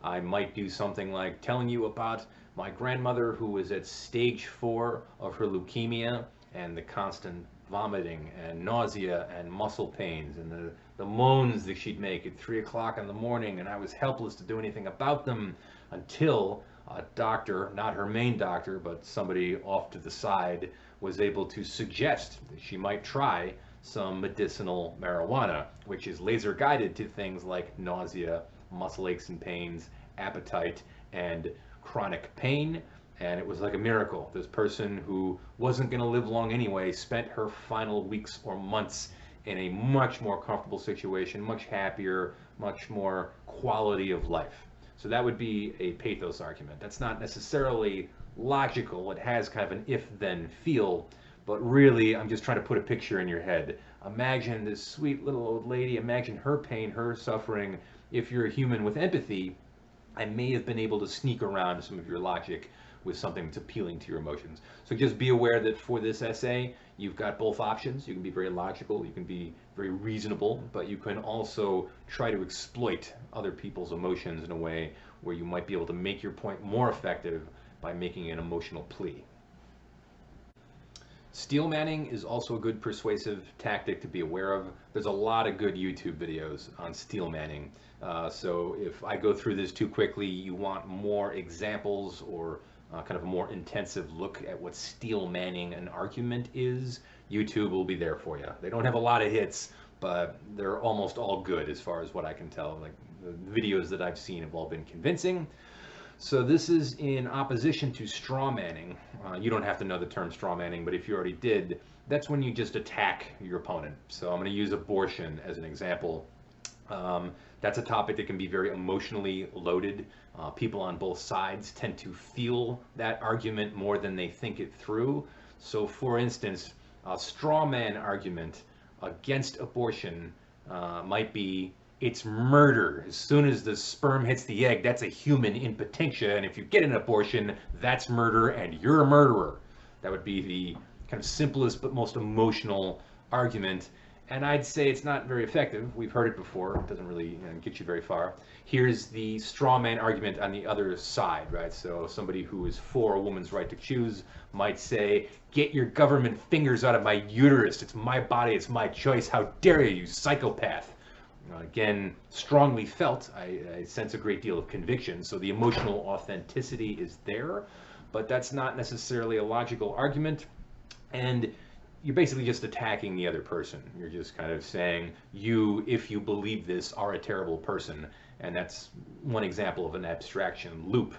I might do something like telling you about my grandmother who was at stage 4 of her leukemia and the constant vomiting and nausea and muscle pains and the moans that she'd make at 3 o'clock in the morning, and I was helpless to do anything about them until a doctor, not her main doctor, but somebody off to the side, was able to suggest that she might try some medicinal marijuana, which is laser guided to things like nausea, muscle aches and pains, appetite, and chronic pain. And it was like a miracle. This person who wasn't going to live long anyway spent her final weeks or months in a much more comfortable situation, much happier, much more quality of life. So that would be a pathos argument. That's not necessarily logical. It has kind of an if-then feel, but really I'm just trying to put a picture in your head. Imagine this sweet little old lady, imagine her pain, her suffering. If you're a human with empathy, I may have been able to sneak around some of your logic with something that's appealing to your emotions. So just be aware that for this essay, you've got both options. You can be very logical, you can be very reasonable, but you can also try to exploit other people's emotions in a way where you might be able to make your point more effective by making an emotional plea. Steel manning is also a good persuasive tactic to be aware of. There's a lot of good YouTube videos on steel manning. So if I go through this too quickly, you want more examples or kind of a more intensive look at what steel manning an argument is, YouTube will be there for you. They don't have a lot of hits, but they're almost all good as far as what I can tell. Like the videos that I've seen have all been convincing. So this is in opposition to straw manning. You don't have to know the term straw manning, but if you already did, that's when you just attack your opponent. So I'm going to use abortion as an example. That's a topic that can be very emotionally loaded. People on both sides tend to feel that argument more than they think it through. So, for instance, a straw man argument against abortion might be it's murder. As soon as the sperm hits the egg, that's a human in potential, and if you get an abortion, that's murder, and you're a murderer. That would be the kind of simplest but most emotional argument. And I'd say it's not very effective. We've heard it before. It doesn't really get you very far. Here's the straw man argument on the other side, right? So somebody who is for a woman's right to choose might say, get your government fingers out of my uterus. It's my body. It's my choice. How dare you, you psychopath? Again, strongly felt. I sense a great deal of conviction. So the emotional authenticity is there, but that's not necessarily a logical argument. And you're basically just attacking the other person. You're just kind of saying, you, if you believe this, are a terrible person. And that's one example of an abstraction loop.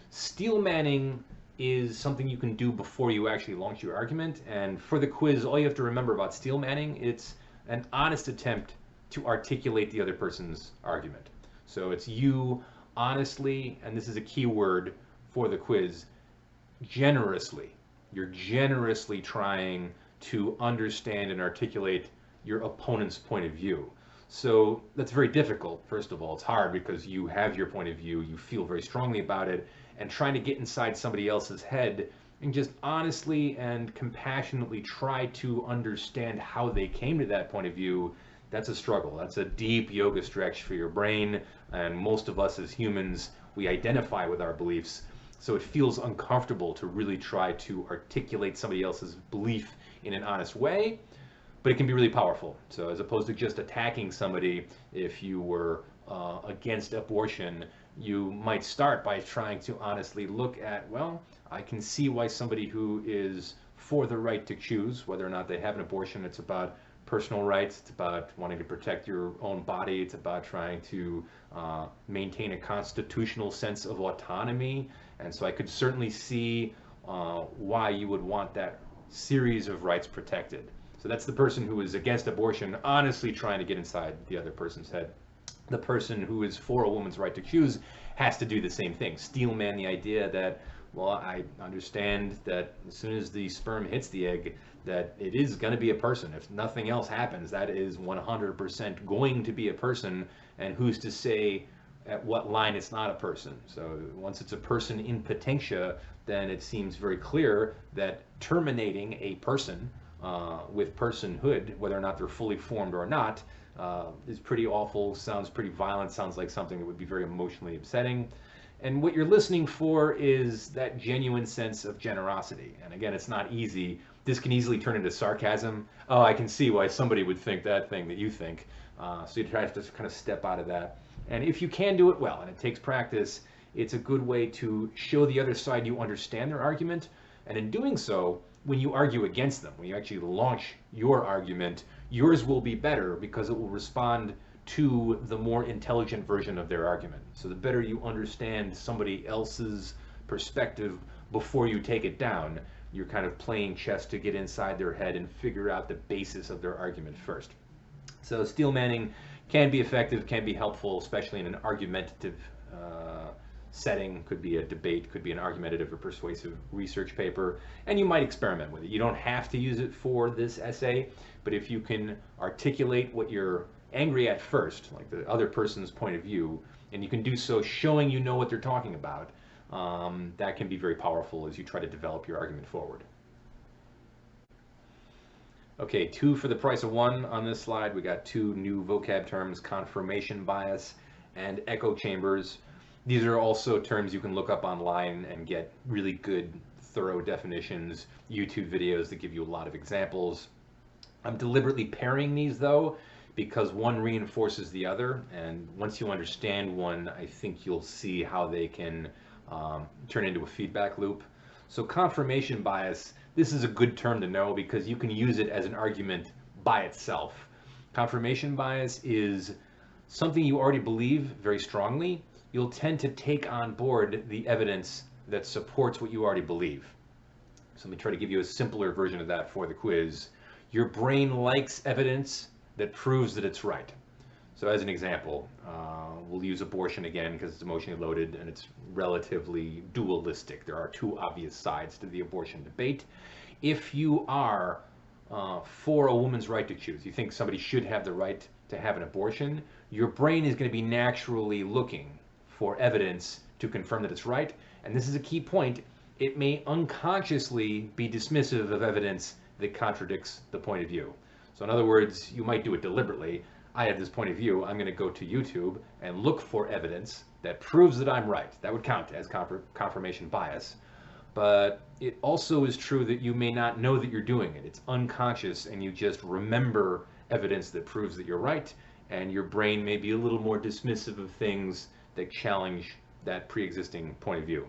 Steel manning is something you can do before you actually launch your argument. And for the quiz, all you have to remember about steel manning, it's an honest attempt to articulate the other person's argument. So it's you honestly, and this is a key word for the quiz, generously. You're generously trying to understand and articulate your opponent's point of view. So that's very difficult. First of all, it's hard because you have your point of view, you feel very strongly about it, and trying to get inside somebody else's head and just honestly and compassionately try to understand how they came to that point of view, that's a struggle. That's a deep yoga stretch for your brain, and most of us as humans, we identify with our beliefs. So it feels uncomfortable to really try to articulate somebody else's belief in an honest way, but it can be really powerful. So as opposed to just attacking somebody, if you were against abortion, you might start by trying to honestly look at, well, I can see why somebody who is for the right to choose whether or not they have an abortion, it's about personal rights, it's about wanting to protect your own body, it's about trying to maintain a constitutional sense of autonomy. And so I could certainly see why you would want that series of rights protected. So that's the person who is against abortion honestly trying to get inside the other person's head. The person who is for a woman's right to choose has to do the same thing. Steel man the idea that, well, I understand that as soon as the sperm hits the egg, that it is going to be a person. If nothing else happens, that is 100% going to be a person, and who's to say at what line it's not a person. So once it's a person in potentia, then it seems very clear that terminating a person with personhood, whether or not they're fully formed or not, is pretty awful, sounds pretty violent, sounds like something that would be very emotionally upsetting. And what you're listening for is that genuine sense of generosity. And again, it's not easy. This can easily turn into sarcasm. Oh, I can see why somebody would think that thing that you think. So you try to just kind of step out of that. And if you can do it well, and it takes practice, it's a good way to show the other side you understand their argument. And in doing so, when you argue against them, when you actually launch your argument, yours will be better because it will respond to the more intelligent version of their argument. So the better you understand somebody else's perspective before you take it down, you're kind of playing chess to get inside their head and figure out the basis of their argument first. So steel manning can be effective, can be helpful, especially in an argumentative setting. Could be a debate, could be an argumentative or persuasive research paper, and you might experiment with it. You don't have to use it for this essay, but if you can articulate what you're angry at first, like the other person's point of view, and you can do so showing you know what they're talking about, that can be very powerful as you try to develop your argument forward. Okay, 2 for the price of 1 on this slide. We got 2 new vocab terms, confirmation bias and echo chambers. These are also terms you can look up online and get really good, thorough definitions, YouTube videos that give you a lot of examples. I'm deliberately pairing these though, because one reinforces the other, and once you understand one, I think you'll see how they can turn into a feedback loop. So confirmation bias, this is a good term to know because you can use it as an argument by itself. Confirmation bias is something you already believe very strongly. You'll tend to take on board the evidence that supports what you already believe. So let me try to give you a simpler version of that for the quiz. Your brain likes evidence that proves that it's right. So as an example, we'll use abortion again because it's emotionally loaded and it's relatively dualistic. There are two obvious sides to the abortion debate. If you are for a woman's right to choose, you think somebody should have the right to have an abortion, your brain is going to be naturally looking for evidence to confirm that it's right. And this is a key point. It may unconsciously be dismissive of evidence that contradicts the point of view. So in other words, you might do it deliberately. I have this point of view. I'm going to go to YouTube and look for evidence that proves that I'm right. That would count as confirmation bias. But it also is true that you may not know that you're doing it. It's unconscious and you just remember evidence that proves that you're right, and your brain may be a little more dismissive of things that challenge that pre-existing point of view.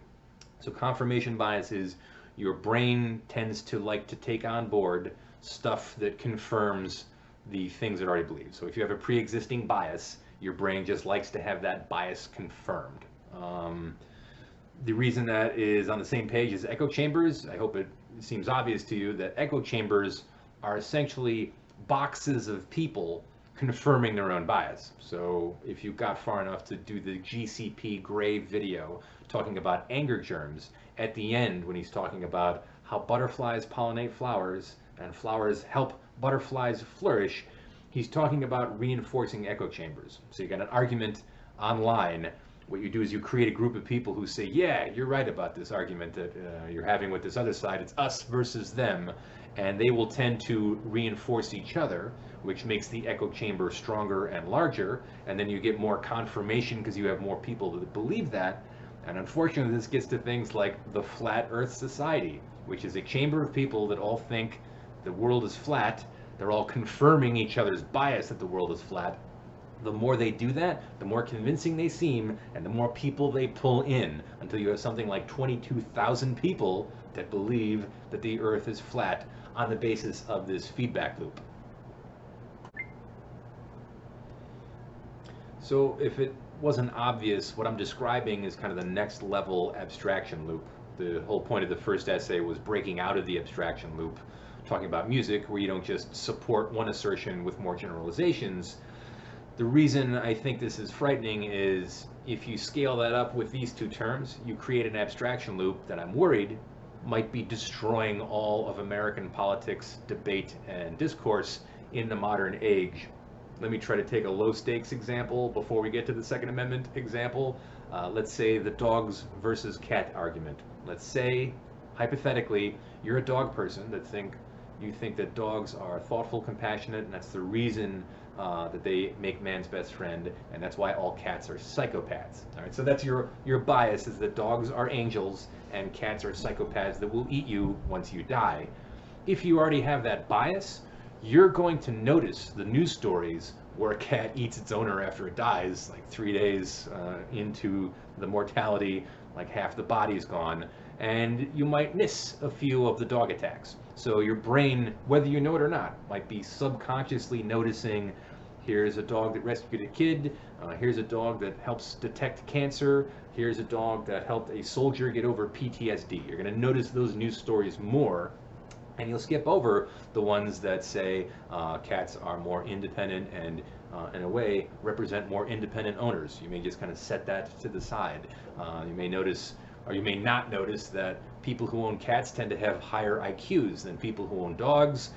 So confirmation bias is your brain tends to like to take on board stuff that confirms the things it already believes. So if you have a pre-existing bias, your brain just likes to have that bias confirmed. The reason that is on the same page as echo chambers, I hope it seems obvious to you that echo chambers are essentially boxes of people confirming their own bias. So if you got far enough to do the GCP Gray video talking about anger germs, at the end when he's talking about how butterflies pollinate flowers and flowers help butterflies flourish, he's talking about reinforcing echo chambers. So you got an argument online. What you do is you create a group of people who say, yeah, you're right about this argument that you're having with this other side. It's us versus them. And they will tend to reinforce each other, which makes the echo chamber stronger and larger. And then you get more confirmation because you have more people that believe that. And unfortunately, this gets to things like the Flat Earth Society, which is a chamber of people that all think the world is flat. They're all confirming each other's bias that the world is flat. The more they do that, the more convincing they seem, and the more people they pull in, until you have something like 22,000 people that believe that the Earth is flat on the basis of this feedback loop. So if it wasn't obvious, what I'm describing is kind of the next level abstraction loop. The whole point of the first essay was breaking out of the abstraction loop, talking about music, where you don't just support one assertion with more generalizations. The reason I think this is frightening is if you scale that up with these two terms, you create an abstraction loop that I'm worried might be destroying all of American politics, debate, and discourse in the modern age. Let me try to take a low stakes example before we get to the Second Amendment example. Let's say the dogs versus cat argument. Let's say, hypothetically, you're a dog person that you think that dogs are thoughtful, compassionate, and that's the reason that they make man's best friend, and that's why all cats are psychopaths. All right, so that's your bias, is that dogs are angels and cats are psychopaths that will eat you once you die. If you already have that bias, you're going to notice the news stories where a cat eats its owner after it dies, like 3 days into the mortality, like half the body's gone, and you might miss a few of the dog attacks. So your brain, whether you know it or not, might be subconsciously noticing, here's a dog that rescued a kid, here's a dog that helps detect cancer, here's a dog that helped a soldier get over PTSD. You're going to notice those news stories more, and you'll skip over the ones that say cats are more independent and in a way represent more independent owners. You may just kind of set that to the side. You may notice, or you may not notice, that people who own cats tend to have higher IQs than people who own dogs.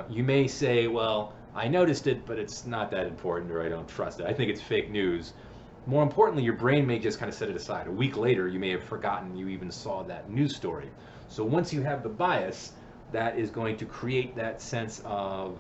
You may say, well, I noticed it, but it's not that important, or I don't trust it. I think it's fake news. More importantly, your brain may just kind of set it aside. A week later, you may have forgotten you even saw that news story. So once you have the bias, that is going to create that sense of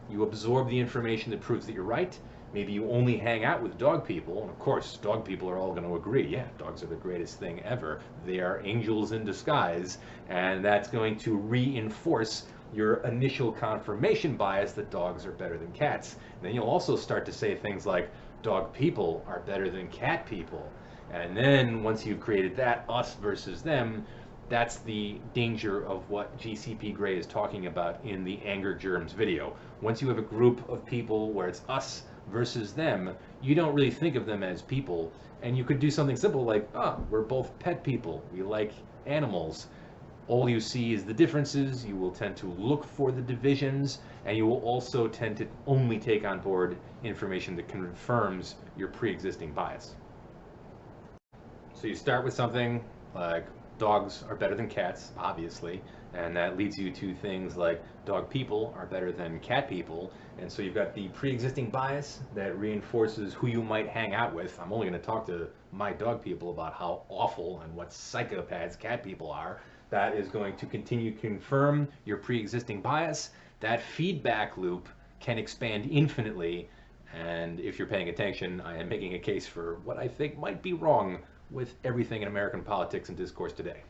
you absorb the information that proves that you're right. Maybe you only hang out with dog people, and of course, dog people are all going to agree, yeah, dogs are the greatest thing ever. They are angels in disguise, and that's going to reinforce your initial confirmation bias that dogs are better than cats. And then you'll also start to say things like, dog people are better than cat people. And then once you've created that, us versus them, that's the danger of what GCP Gray is talking about in the Anger Germs video. Once you have a group of people where it's us versus them, you don't really think of them as people. And you could do something simple like, oh, we're both pet people. We like animals. all you see is the differences. You will tend to look for the divisions, and you will also tend to only take on board information that confirms your pre-existing bias. So you start with something like dogs are better than cats, obviously, and that leads you to things like dog people are better than cat people. And so you've got the pre-existing bias that reinforces who you might hang out with. I'm only going to talk to my dog people about how awful and what psychopaths cat people are. That is going to continue to confirm your pre-existing bias. That feedback loop can expand infinitely, and if you're paying attention, I am making a case for what I think might be wrong with everything in American politics and discourse today.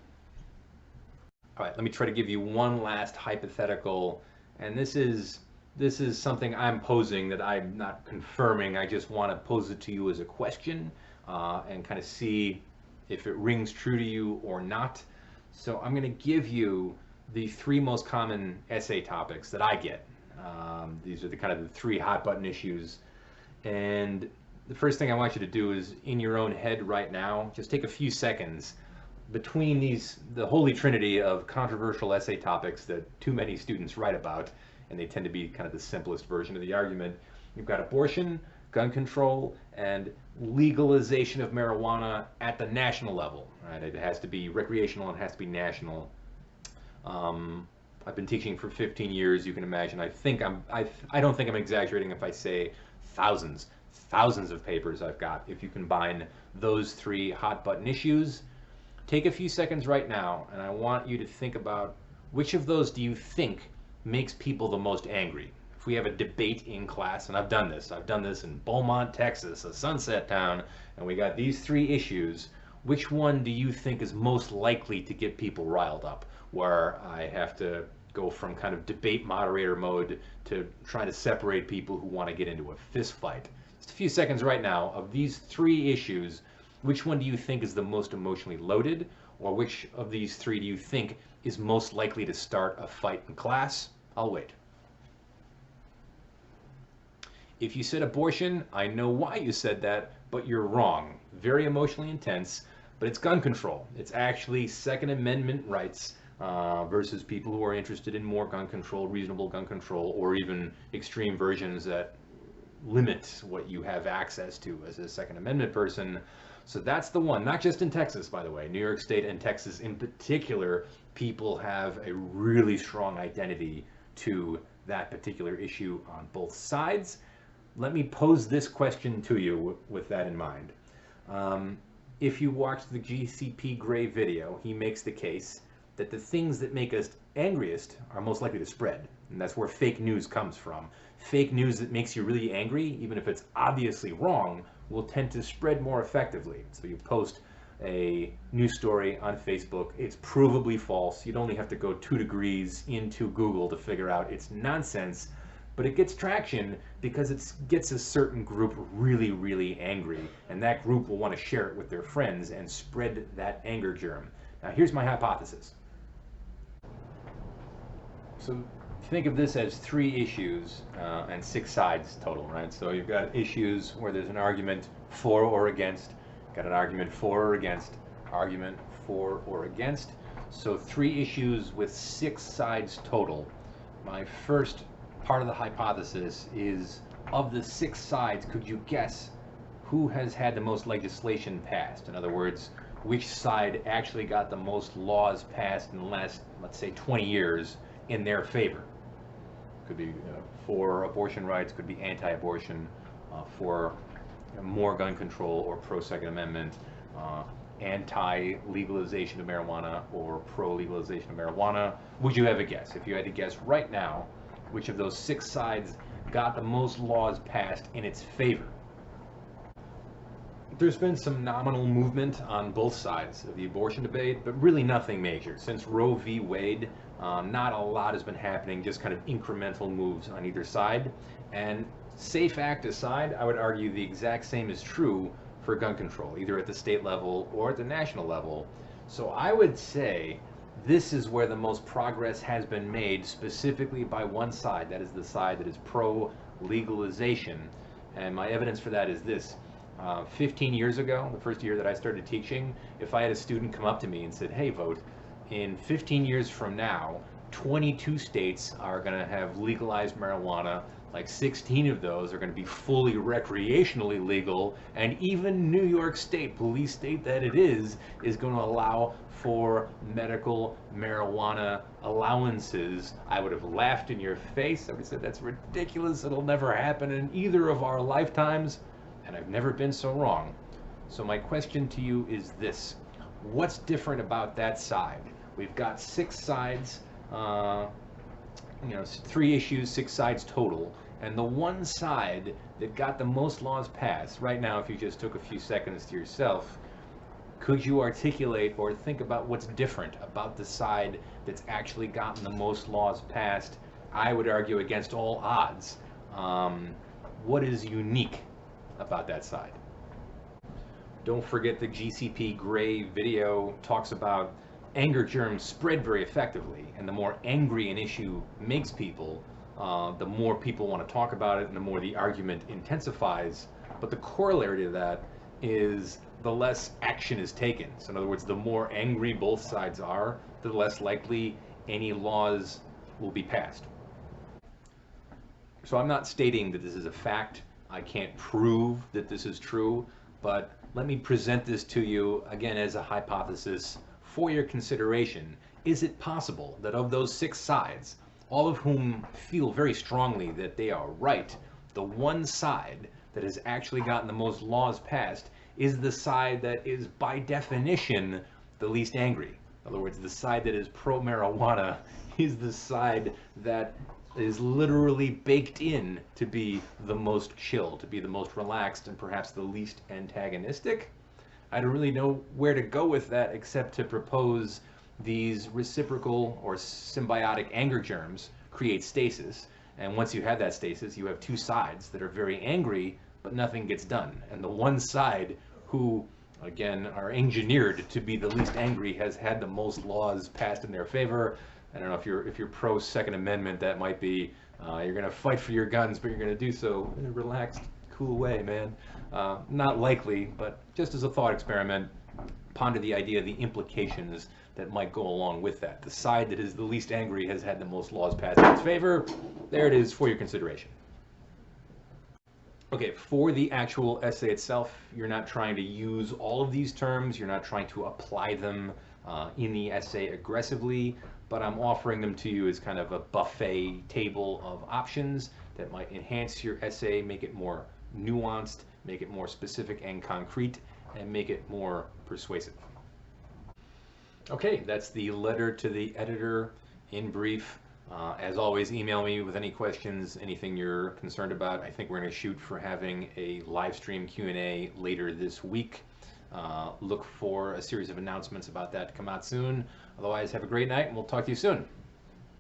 All right, let me try to give you one last hypothetical, and this is something I'm posing that I'm not confirming. I just want to pose it to you as a question and kind of see if it rings true to you or not. So I'm going to give you the 3 most common essay topics that I get. These are the kind of the 3 hot button issues. And the first thing I want you to do is, in your own head right now, just take a few seconds between the holy trinity of controversial essay topics that too many students write about, and they tend to be kind of the simplest version of the argument. You've got abortion, gun control, and legalization of marijuana at the national level. Right? It has to be recreational and it has to be national. I've been teaching for 15 years. You can imagine. I don't think I'm exaggerating if I say thousands of papers I've got. If you combine those 3 hot button issues, take a few seconds right now, and I want you to think about which of those do you think makes people the most angry. If we have a debate in class, and I've done this in Beaumont, Texas, a sunset town, and we got these 3 issues, which one do you think is most likely to get people riled up, where I have to go from kind of debate moderator mode to trying to separate people who want to get into a fist fight? Just a few seconds right now. Of these 3 issues, which one do you think is the most emotionally loaded, or which of these 3 do you think is most likely to start a fight in class? I'll wait. If you said abortion, I know why you said that, but you're wrong. Very emotionally intense, but it's gun control. It's actually Second Amendment rights versus people who are interested in more gun control, reasonable gun control, or even extreme versions that limit what you have access to as a Second Amendment person. So that's the one, not just in Texas, by the way. New York State and Texas in particular, people have a really strong identity to that particular issue on both sides. Let me pose this question to you with that in mind. If you watch the GCP Gray video, he makes the case that the things that make us angriest are most likely to spread. And that's where fake news comes from. Fake news that makes you really angry, even if it's obviously wrong, will tend to spread more effectively. So you post a news story on Facebook, it's provably false. You'd only have to go 2 degrees into Google to figure out it's nonsense, but it gets traction because it gets a certain group really, really angry, and that group will want to share it with their friends and spread that anger germ. Now here's my hypothesis. So think of this as 3 issues and 6 sides total, right? So you've got issues where there's an argument for or against, got an argument for or against, argument for or against. So 3 issues with 6 sides total. My first part of the hypothesis is, of the 6 sides, could you guess who has had the most legislation passed? In other words, which side actually got the most laws passed in the last, let's say, 20 years in their favor? Could be for abortion rights, could be anti-abortion, for more gun control or pro-Second Amendment, anti-legalization of marijuana or pro-legalization of marijuana. Would you have a guess? If you had to guess right now, which of those 6 sides got the most laws passed in its favor? There's been some nominal movement on both sides of the abortion debate, but really nothing major. Since Roe v. Wade, not a lot has been happening, just kind of incremental moves on either side. And SAFE Act aside, I would argue the exact same is true for gun control, either at the state level or at the national level. So I would say this is where the most progress has been made, specifically by one side. That is the side that is pro-legalization. And my evidence for that is this. 15 years ago, the first year that I started teaching, if I had a student come up to me and said, "Hey, Vote, in 15 years from now, 22 states are going to have legalized marijuana. Like 16 of those are going to be fully recreationally legal, and even New York State, police state that it is going to allow for medical marijuana allowances. I would have laughed in your face. I would have said, that's ridiculous. It'll never happen in either of our lifetimes, and I've never been so wrong. So my question to you is this. What's different about that side? We've got 6 sides, 3 issues, 6 sides total. And the one side that got the most laws passed, right now, if you just took a few seconds to yourself, could you articulate or think about what's different about the side that's actually gotten the most laws passed? I would argue against all odds. What is unique about that side? Don't forget the GCP Gray video talks about anger germs spread very effectively, and the more angry an issue makes people, the more people want to talk about it and the more the argument intensifies. But the corollary to that is the less action is taken. So in other words, the more angry both sides are, the less likely any laws will be passed. So I'm not stating that this is a fact. I can't prove that this is true, but let me present this to you again as a hypothesis for your consideration. Is it possible that of those 6 sides, all of whom feel very strongly that they are right, the one side that has actually gotten the most laws passed is the side that is by definition the least angry? In other words, the side that is pro-marijuana is the side that is literally baked in to be the most chill, to be the most relaxed, and perhaps the least antagonistic. I don't really know where to go with that except to propose these reciprocal or symbiotic anger germs create stasis. And once you have that stasis, you have 2 sides that are very angry, but nothing gets done. And the one side who, again, are engineered to be the least angry has had the most laws passed in their favor. I don't know if you're pro Second Amendment, that might be, you're going to fight for your guns, but you're going to do so in a relaxed, cool way, man. Not likely, but just as a thought experiment, ponder the idea, the implications that might go along with that. The side that is the least angry has had the most laws passed in its favor. There it is for your consideration. Okay, for the actual essay itself, you're not trying to use all of these terms. You're not trying to apply them in the essay aggressively, but I'm offering them to you as kind of a buffet table of options that might enhance your essay, make it more nuanced, make it more specific and concrete, and make it more persuasive. Okay, that's the letter to the editor in brief. As always, email me with any questions, anything you're concerned about. I think we're going to shoot for having a live stream Q&A later this week. Look for a series of announcements about that to come out soon. Otherwise, have a great night, and we'll talk to you soon.